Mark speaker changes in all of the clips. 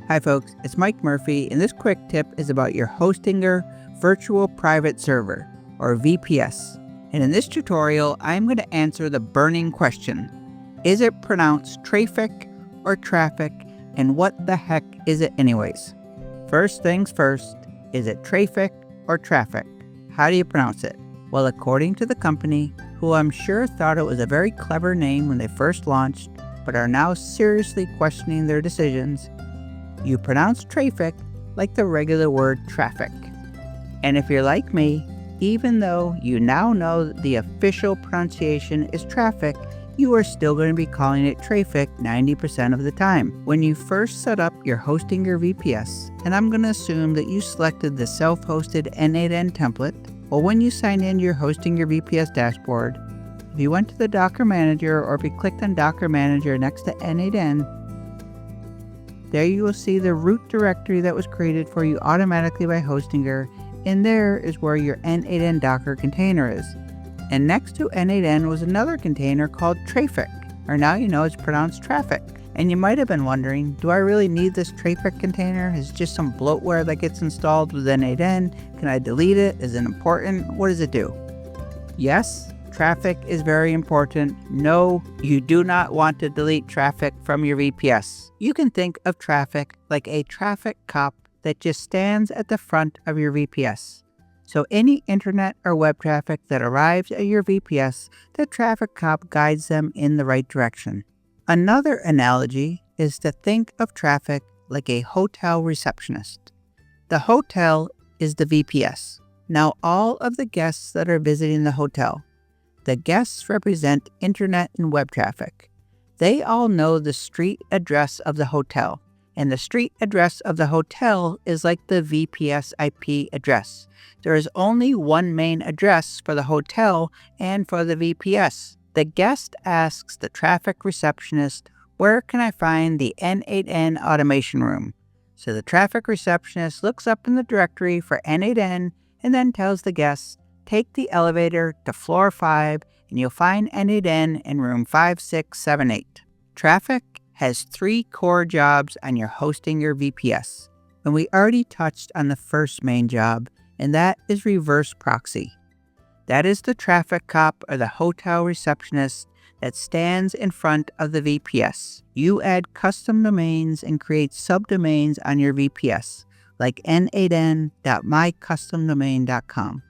Speaker 1: Hi folks, it's Mike Murphy, and this quick tip is about your Hostinger Virtual Private Server, or VPS. And in this tutorial, I'm going to answer the burning question: is it pronounced Traefik or Traefik, and what the heck is it anyways? First things first, is it Traefik or Traefik? How do you pronounce it? Well, according to the company, who I'm sure thought it was a very clever name when they first launched, but are now seriously questioning their decisions, you pronounce Traefik like the regular word traffic. And if you're like me, even though you now know the official pronunciation is traffic, you are still going to be calling it Traefik 90% of the time. When you first set up your Hostinger VPS, and I'm going to assume that you selected the self-hosted N8N template, or when you sign in your Hostinger VPS dashboard, if you went to the Docker Manager or if you clicked on Docker Manager next to N8N, there you will see the root directory that was created for you automatically by Hostinger, and there is where your N8N Docker container is. And next to N8N was another container called Traefik, or now you know it's pronounced traffic. And you might have been wondering, do I really need this Traefik container? Is it just some bloatware that gets installed with N8N? Can I delete it? Is it important? What does it do? Yes, traffic is very important. No, you do not want to delete traffic from your VPS. You can think of traffic like a traffic cop that just stands at the front of your VPS. So any internet or web traffic that arrives at your VPS, the traffic cop guides them in the right direction. Another analogy is to think of traffic like a hotel receptionist. The hotel is the VPS. Now all of the guests that are visiting the hotel, the guests represent internet and web traffic. They all know the street address of the hotel, and the street address of the hotel is like the VPS IP address. There is only one main address for the hotel and for the VPS. The guest asks the traffic receptionist, "Where can I find the N8N automation room?" So the traffic receptionist looks up in the directory for N8N and then tells the guest, "Take the elevator to floor 5 and you'll find N8N in room 5678. Traefik has 3 core jobs on your Hostinger VPS. And we already touched on the first main job, and that is reverse proxy. That is the traffic cop or the hotel receptionist that stands in front of the VPS. You add custom domains and create subdomains on your VPS, like n8n.mycustomdomain.com.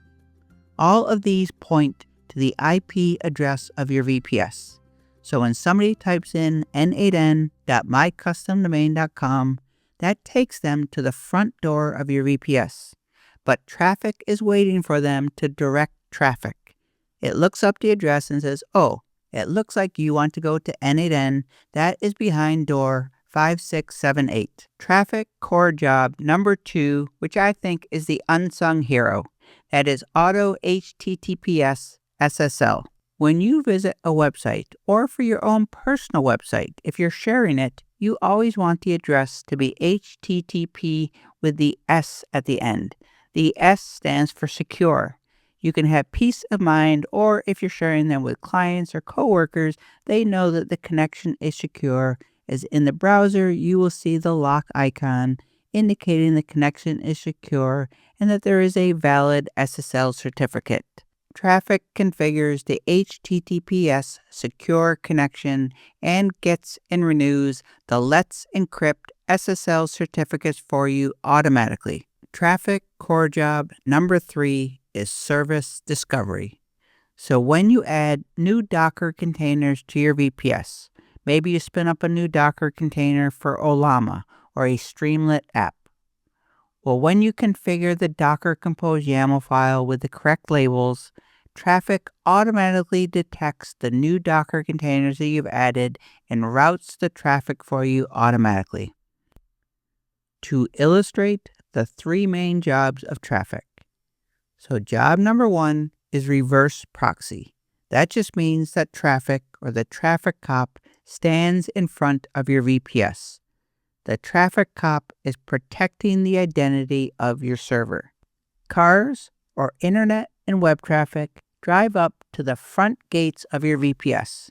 Speaker 1: All of these point to the IP address of your VPS. So when somebody types in n8n.mycustomdomain.com, that takes them to the front door of your VPS. But traffic is waiting for them to direct traffic. It looks up the address and says, "Oh, it looks like you want to go to N8N. That is behind door 5678. Traffic core job number 2, which I think is the unsung hero. That is auto HTTPS SSL. When you visit a website, or for your own personal website, if you're sharing it, you always want the address to be HTTP with the S at the end. The S stands for secure. You can have peace of mind, or if you're sharing them with clients or coworkers, they know that the connection is secure, as in the browser you will see the lock icon indicating the connection is secure and that there is a valid SSL certificate. Traefik configures the HTTPS secure connection and gets and renews the Let's Encrypt SSL certificates for you automatically. Traefik core job number 3 is service discovery. So when you add new Docker containers to your VPS, maybe you spin up a new Docker container for Olama or a Streamlit app. Well, when you configure the docker-compose.yml file with the correct labels, Traefik automatically detects the new Docker containers that you've added and routes the traffic for you automatically. To illustrate the 3 main jobs of Traefik. So job number 1 is reverse proxy. That just means that traffic, or the traffic cop, stands in front of your VPS. The traffic cop is protecting the identity of your server. Cars, or internet and web traffic, drive up to the front gates of your VPS.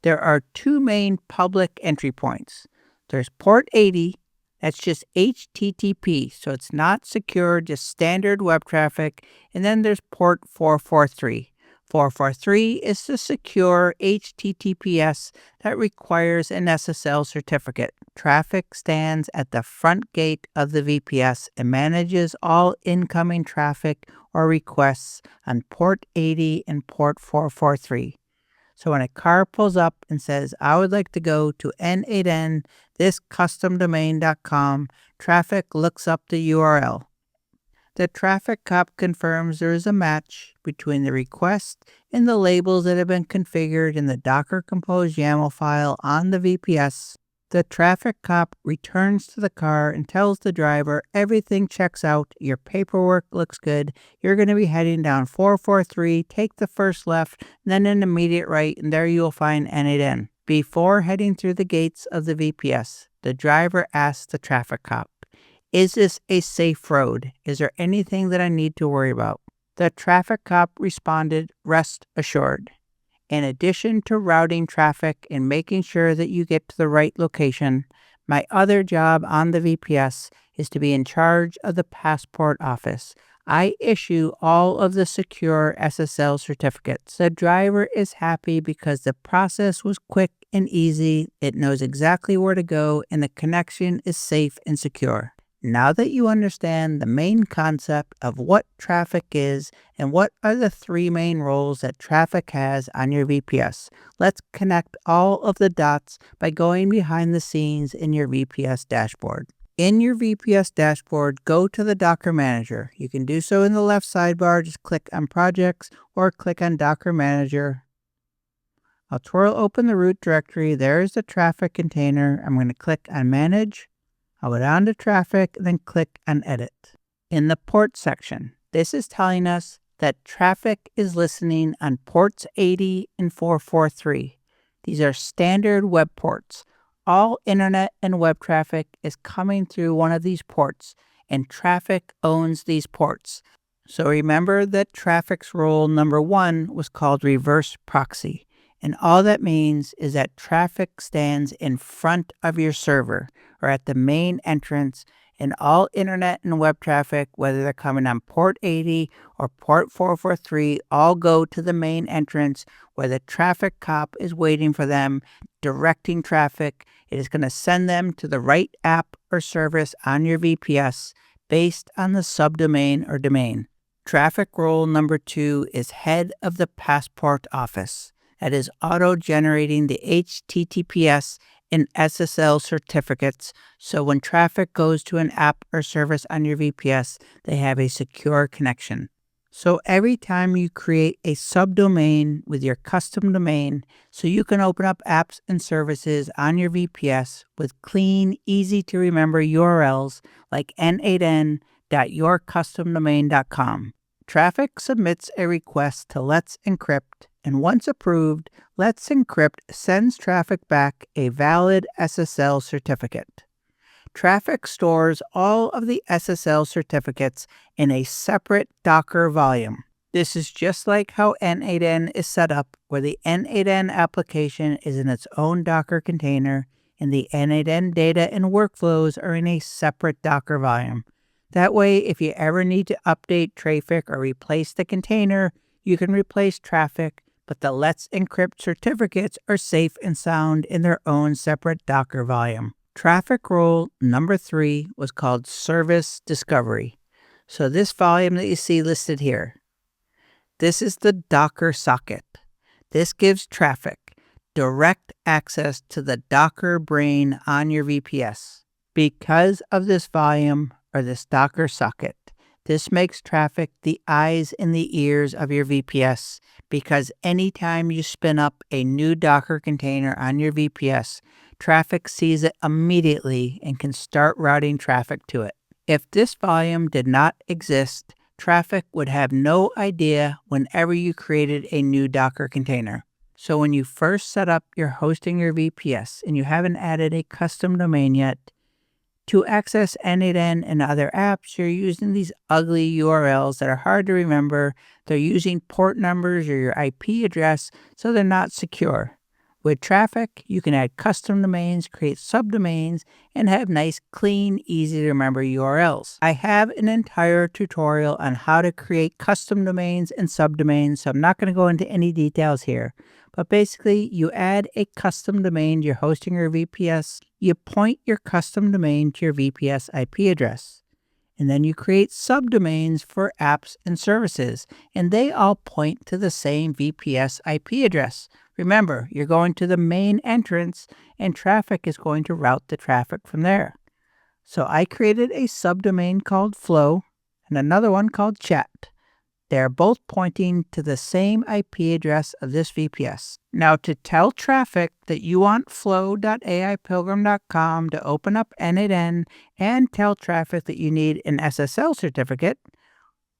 Speaker 1: There are 2 main public entry points. There's port 80, That's just HTTP, so it's not secure, just standard web traffic. And then there's port 443. 443 is the secure HTTPS that requires an SSL certificate. Traefik stands at the front gate of the VPS and manages all incoming traffic or requests on port 80 and port 443. So when a car pulls up and says, I would like to go to N8N, this customdomain.com, Traefik looks up the URL. The Traefik cop confirms there is a match between the request and the labels that have been configured in the docker-compose.yml file on the VPS. The Traefik cop returns to the car and tells the driver everything checks out, your paperwork looks good, you're going to be heading down 443, take the first left, then an immediate right, and there you will find N8N. Before heading through the gates of the VPS, the driver asks the Traefik cop, is this a safe road? Is there anything that I need to worry about? The Traefik cop responded, rest assured. In addition to routing traffic and making sure that you get to the right location, my other job on the VPS is to be in charge of the passport office. I issue all of the secure SSL certificates. The driver is happy because the process was quick and easy. It knows exactly where to go and the connection is safe and secure. Now that you understand the main concept of what Traefik is and what are the three main roles that Traefik has on your VPS, let's connect all of the dots by going behind the scenes in your VPS dashboard. In your VPS dashboard, go to the Docker Manager. You can do so in the left sidebar. Just click on Projects or click on Docker Manager. I'll twirl open the root directory. There's the Traefik container. I'm going to click on Manage. I'll go down to Traefik and then click on Edit. In the port section, this is telling us that Traefik is listening on ports 80 and 443. These are standard web ports. All internet and web traffic is coming through one of these ports, and Traefik owns these ports. So remember that Traefik's role number 1 was called reverse proxy. And all that means is that Traefik stands in front of your server or at the main entrance, and all internet and web traffic, whether they're coming on port 80 or port 443, all go to the main entrance where the Traefik cop is waiting for them, directing traffic. It is going to send them to the right app or service on your VPS based on the subdomain or domain. Traefik role number 2 is head of the passport office. That is auto-generating the HTTPS and SSL certificates, so when traffic goes to an app or service on your VPS, they have a secure connection. So every time you create a subdomain with your custom domain, so you can open up apps and services on your VPS with clean, easy-to-remember URLs like n8n.yourcustomdomain.com. Traefik submits a request to Let's Encrypt, and once approved, Let's Encrypt sends Traefik back a valid SSL certificate. Traefik stores all of the SSL certificates in a separate Docker volume. This is just like how N8N is set up, where the N8N application is in its own Docker container, and the N8N data and workflows are in a separate Docker volume. That way, if you ever need to update Traefik or replace the container, you can replace Traefik, but the Let's Encrypt certificates are safe and sound in their own separate Docker volume. Traefik role number 3 was called Service Discovery. So this volume that you see listed here, this is the Docker socket. This gives Traefik direct access to the Docker brain on your VPS. Because of this volume, or this Docker socket, this makes Traefik the eyes and the ears of your VPS, because anytime you spin up a new Docker container on your VPS, Traefik sees it immediately and can start routing traffic to it. If this volume did not exist, Traefik would have no idea whenever you created a new Docker container. So when you first set up your hosting your VPS and you haven't added a custom domain yet, to access N8N and other apps, you're using these ugly URLs that are hard to remember. They're using port numbers or your IP address, so they're not secure. With Traefik, you can add custom domains, create subdomains, and have nice, clean, easy to remember URLs. I have an entire tutorial on how to create custom domains and subdomains, so I'm not going to go into any details here. But basically, you add a custom domain to your hosting or VPS, you point your custom domain to your VPS IP address. And then you create subdomains for apps and services, and they all point to the same VPS IP address. Remember, you're going to the main entrance, and Traefik is going to route the traffic from there. So I created a subdomain called Flow and another one called Chat. They're both pointing to the same IP address of this VPS. Now, to tell Traefik that you want flow.aipilgrim.com to open up N8N and tell Traefik that you need an SSL certificate,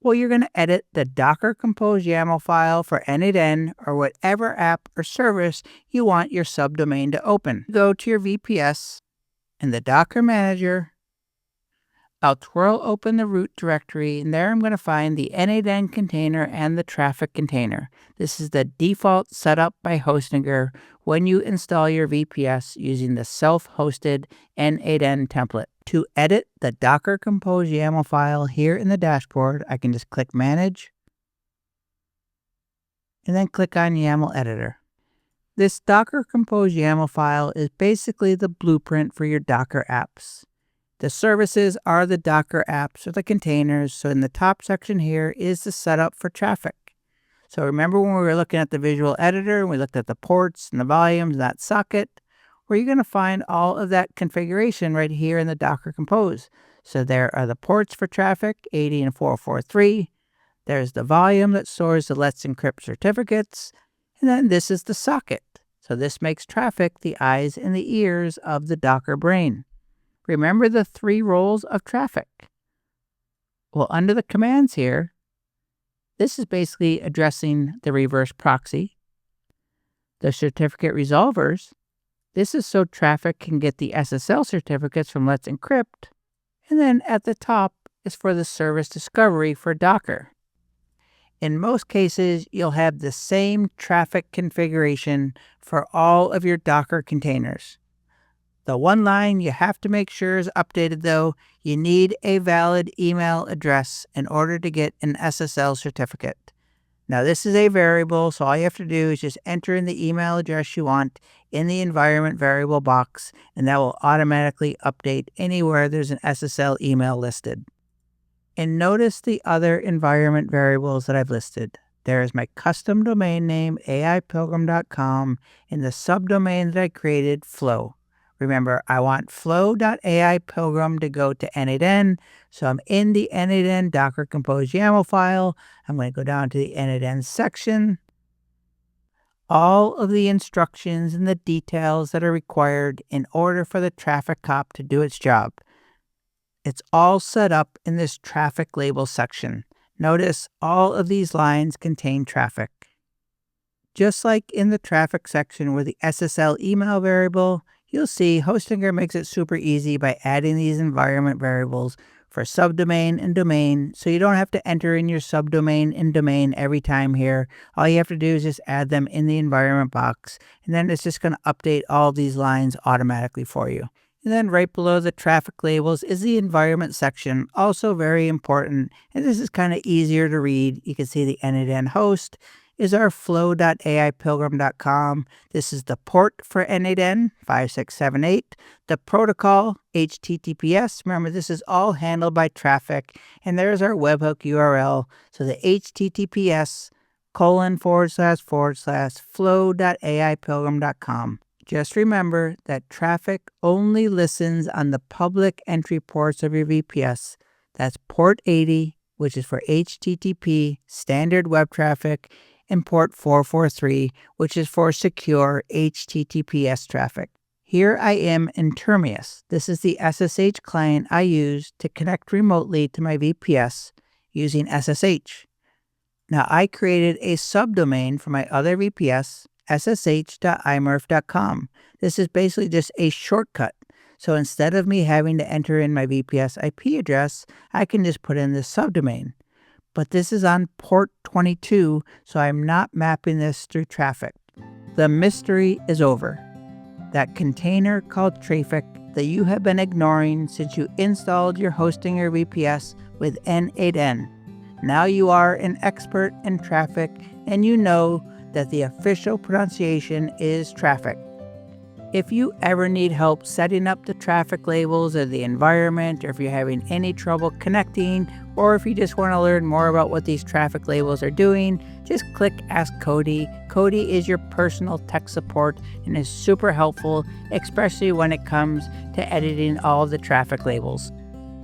Speaker 1: well, you're going to edit the docker-compose.yml file for N8N or whatever app or service you want your subdomain to open. Go to your VPS and the Docker Manager. I'll twirl open the root directory, and there I'm going to find the N8N container and the Traefik container. This is the default setup by Hostinger when you install your VPS using the self-hosted N8N template. To edit the docker-compose.yml file here in the dashboard, I can just click Manage, and then click on YAML Editor. This docker-compose.yml file is basically the blueprint for your Docker apps. The services are the Docker apps or the containers, so in the top section here is the setup for Traefik. So remember when we were looking at the visual editor, and we looked at the ports and the volumes and that socket, where you're going to find all of that configuration right here in the Docker Compose. So there are the ports for Traefik, 80 and 443. There's the volume that stores the Let's Encrypt certificates, and then this is the socket. So this makes Traefik the eyes and the ears of the Docker brain. Remember the 3 roles of Traefik. Well, under the commands here, this is basically addressing the reverse proxy. The certificate resolvers, this is so Traefik can get the SSL certificates from Let's Encrypt. And then at the top is for the service discovery for Docker. In most cases, you'll have the same Traefik configuration for all of your Docker containers. The one line you have to make sure is updated, though, you need a valid email address in order to get an SSL certificate. Now, this is a variable, so all you have to do is just enter in the email address you want in the environment variable box, and that will automatically update anywhere there's an SSL email listed. And notice the other environment variables that I've listed. There is my custom domain name, aipilgrim.com, and the subdomain that I created, Flow. Remember, I want flow.aipilgrim to go to N8N, so I'm in the N8N Docker Compose YAML file. I'm going to go down to the N8N section. All of the instructions and the details that are required in order for the Traefik cop to do its job. It's all set up in this Traefik Labels section. Notice all of these lines contain Traefik. Just like in the Traefik section with the SSL email variable, you'll see Hostinger makes it super easy by adding these environment variables for subdomain and domain, so you don't have to enter in your subdomain and domain every time here. All you have to do is just add them in the environment box, and then it's just going to update all these lines automatically for you. And then right below the Traefik labels is the environment section, also very important, and this is kind of easier to read. You can see the N8N host is our flow.aipilgrim.com. This is the port for N8N, 5678. The protocol, HTTPS. Remember, this is all handled by Traefik. And there's our webhook URL. So the https://flow.aipilgrim.com. Just remember that Traefik only listens on the public entry ports of your VPS. That's port 80, which is for HTTP, standard web traffic, and port 443, which is for secure HTTPS traffic. Here I am in Termius. This is the SSH client I use to connect remotely to my VPS using SSH. Now, I created a subdomain for my other VPS, ssh.imurf.com. This is basically just a shortcut. So instead of me having to enter in my VPS IP address, I can just put in this subdomain. But this is on port 22, so I'm not mapping this through Traefik. The mystery is over. That container called Traefik that you have been ignoring since you installed your Hostinger VPS with N8N. Now you are an expert in Traefik, and you know that the official pronunciation is Traefik. If you ever need help setting up the Traefik labels of the environment, or if you're having any trouble connecting, or if you just want to learn more about what these Traefik labels are doing, just click Ask Cody. Cody is your personal tech support and is super helpful, especially when it comes to editing all of the Traefik labels.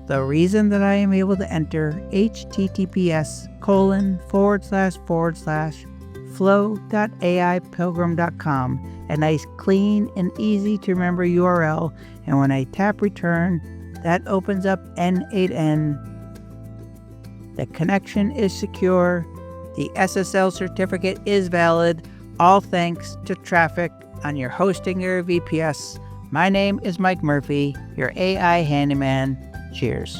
Speaker 1: The reason that I am able to enter https://flow.aipilgrim.com, a nice clean and easy to remember URL, and when I tap return, that opens up N8N. The connection is secure. The SSL certificate is valid. All thanks to Traefik on your Hostinger VPS. My name is Mike Murphy, your AI handyman. Cheers.